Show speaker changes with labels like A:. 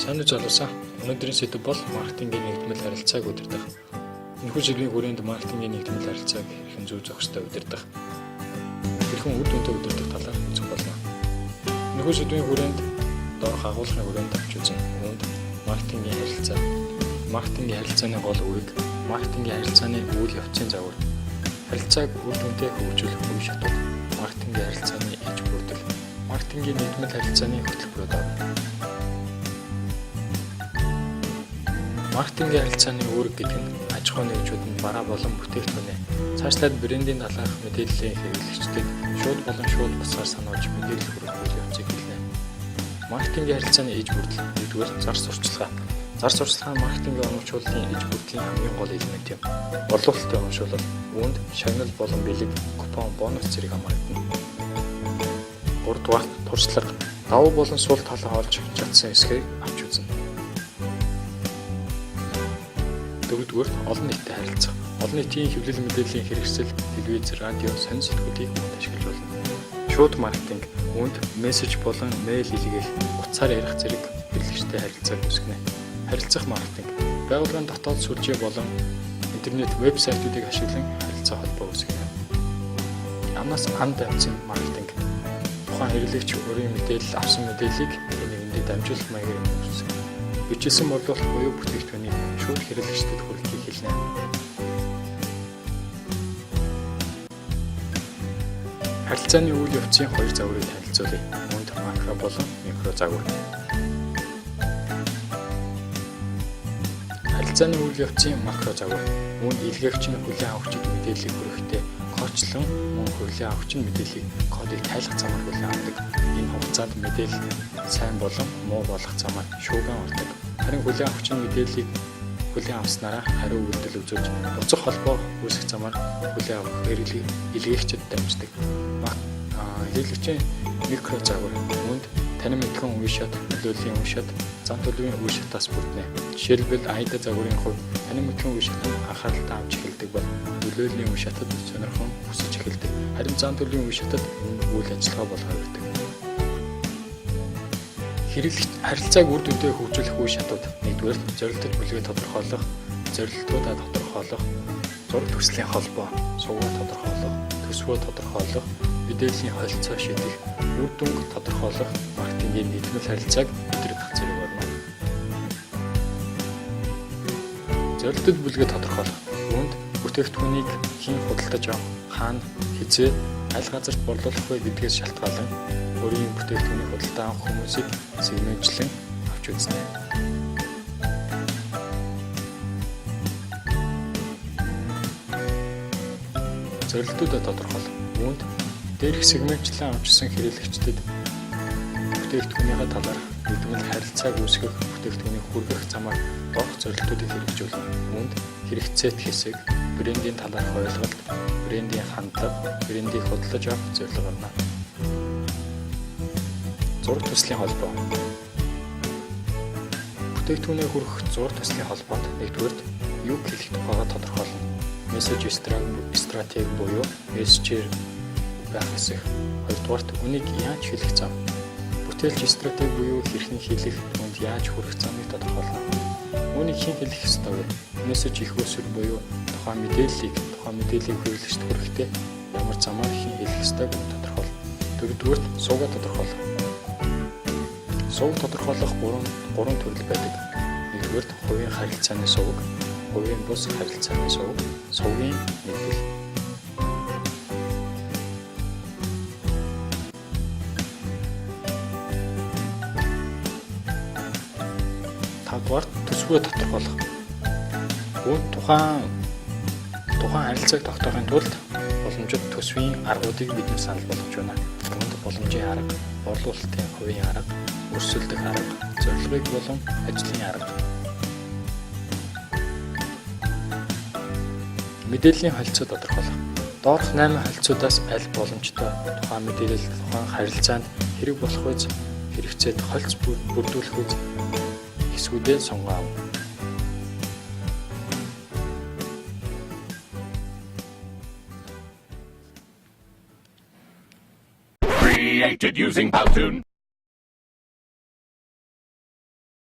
A: Сайн уу залуусаа. Өнөөдрийн сэдэв бол маркетингийн нэгдмэл харилцааг удирдах. Энэхүү сэдвийн хүрээнд маркетингийн нэгдмэл харилцааг хэрхэн зөв зохистой удирдах, хэрхэн үр дүнтэй удирдах талаар үзэх болно. Энэхүү сэдвийн хүрээнд доорх агуулгын хүрээнд авч үзэн үүнд маркетингийн харилцаа, маркетингийн харилцааны гол үүрэг, маркетингийн харилцааны үйл явцын загвар, харилцааг үр дүнтэй хөгжүүлэх үе шатууд, маркетингийн харилцааны иж бүрдэл, маркетингийн нэгдмэл харилцааны хөтөлбөрүүд авна. Маркетингийн харилцааны үүрэг гэдэг нь аж ахуйн нэгжүүд нь бараа болон бүтээгдэхүүнээ цаашлаад брендийн талаарх мэдээллийн хэрэглэгчдэд шууд бусгаар сануулж мэдээлэл хүргэх үйл явцыг хэлнэ. Маркетингийн харилцааны иж бүрдэл нэгдүгээр зар сурталчилгаа. Зар сурталчилгаа нь маркетингийн урамшууллын иж бүрдлийн хамгийн гол элемент юм. Борлуулалтын урамшуулал үүнд шагнал болон бэлэг, купон, бонус зэрэг хамаардаг. 3 дугаар туршлага. Давуу болон сул талаа олж чадсан эсхийг авч үзнэ. 4-р олон нийтэд харилцах. Олон нийтийн хэвлэл мэдээллийн хэрэгсэл, телевиз, радио, сонин сэтгүүлийг ашиглаж болно. Шууд маркетинг үүнд мессеж болон мэйл илгээх, утсаар ярих зэрэг хэрэглэгчтэй харилцааг үүсгэнэ. Харилцах маркетинг байгууллагын дотоод сүлжээ болон интернет вебсайтуудыг ашиглан харилцаа холбоо үүсгэнэ. Амнаас ам давцын маркетинг тухайн хэрэглэгч өөрийн мэдээлэл авсан мэдээллийг нэгэндээ дамжуулах маягаар үүсгэнэ. Бичсэн борлуулалт буюу бүтээгдэхүүнийг шууд хэрэглэгчдэд хүргэхийг хэлнэ. Харилцааны үйл явцын хоёр загварыг танилцуулъя. Үүнд макро болон микро загвар. Харилцааны үйл явцын макро загвар. Үүнд илгээгч нь хүлээн авагчид мэдээллийг хүргэхдээ кодчлон мөн хүлээн авагч нь мэдээллийг кодыг тайлах замаар хүлээн авдаг. Энэ хугацаанд мэдээлэл сайн болон муу болох замаар шүүгэн ордог. Харин хүлээн авагч нь мэдээллийг хүлээн авснараа хариу үйлдэл үзүүлж буцах холбоо үүсгэх замаар хүлээн авах илгээгчид дамждаг. Илгээгчийн микро загвар үүнд танин мэдхэн үе шат, нөлөөллийн үе шат, зан төлөвийн үе шатаас бүрднэ. Жишээлбэл AIDA загварын хувьд танин мэдхэн үе шат нь анхааралтай авч эхэлдэг бол нөлөөллийн үе шатад сонирхон өсөж эхэлдэг. Харин зан төлөвийн үе шатад үйл ажиллагаа болгоо ирдэг. Харилцааг үр дүнтэй хөгжүүлэх үе шатууд. 1-р зорилттой бүлгээ тодорхойлох, зорилтуудаа тодорхойлох, зураг төслийн холбоо, сувг тодорхойлох, төсвөө тодорхойлох, мэдээллийн холилцоо шийдэх, үр дүнг тодорхойлох, маркетингийн нэгдмэл харилцааг удирдах зэрэг байна. Зорилттой бүлгээ тодорхойлох. Үүнд бүтээгдэхүүнийг хэн худалдаж авах, хаана, хэзээ, аль газарт борлуулах вэ гэдгээс шалтгаалan өөрийн бүтээгдэхүүнийг худалдаа авах хүмүүсийг сегментчлэн авч үзнэ. Зорилтуудаа тодорхойлох. Үүнд дээрх сегментчлэн авчсан хэрэглэгчдэд бүтээгдэхүүнийхээ талаарх нэгдмэл харилцааг үүсгэх, бүтээгдэхүүнийг хүргэх замаар доорх зорилтуудыг хэрэгжүүлнэ. Үүнд хэрэгцээт хэсэг, брендийн талаарх ойлголт, брендийн хандлага, брендийг худалдаж авах зорилго байна. Зураг төслийн холбоо. Бүтээгдэхүүнээ хүргэх зураг төслийн холбоонд 1-р юу хэлэх тухайгаа тодорхойлно. Мессеж стратеги буюу мессежээр байх хэсэг. 2-дугаарт үнийг яаж хэлэх зам. Бүтээлч стратеги буюу хэрхэн хэлэх, түүнд яаж хүргэх замыг тодорхойлно. Үүнийг хэн хэлэх ёстой вэ? Мессеж их өсвөр буюу тухайн мэдээллийг хэрэглэгчд хүрэхдээ ямар замаар хэн хэлэх ёстойг тодорхойлно. 4-дүгээрт сувг тодорхойлох. Сувг тодорхойлох 3 төрөл байдаг. 1-р хувийн харилцааны сувг, хувийн бус харилцааны сувг, сувгийн нэгдэл. Тавдугаар төсвөө тодорхойлох. Үүнд тухайн харилцааг тогтоохын тулд боломжит төсвийн аргуудыг бид санал болгож байна. Үүнд боломжийн арга, борлуулалтын хувийн арга, өрсөлдөх арга, зорилгыг болон ажлын арга. Мэдээллийн холилцоо тодорхойлох. Доорх 8 холилцоодаас аль боломжтой тухайн мэдээлэл тухайн харилцаанд хэрэг болох үз, хэрэгцээд холц бүрдүүлэх үз эсвүүдээ сонгоо.
B: Created using Powtoon.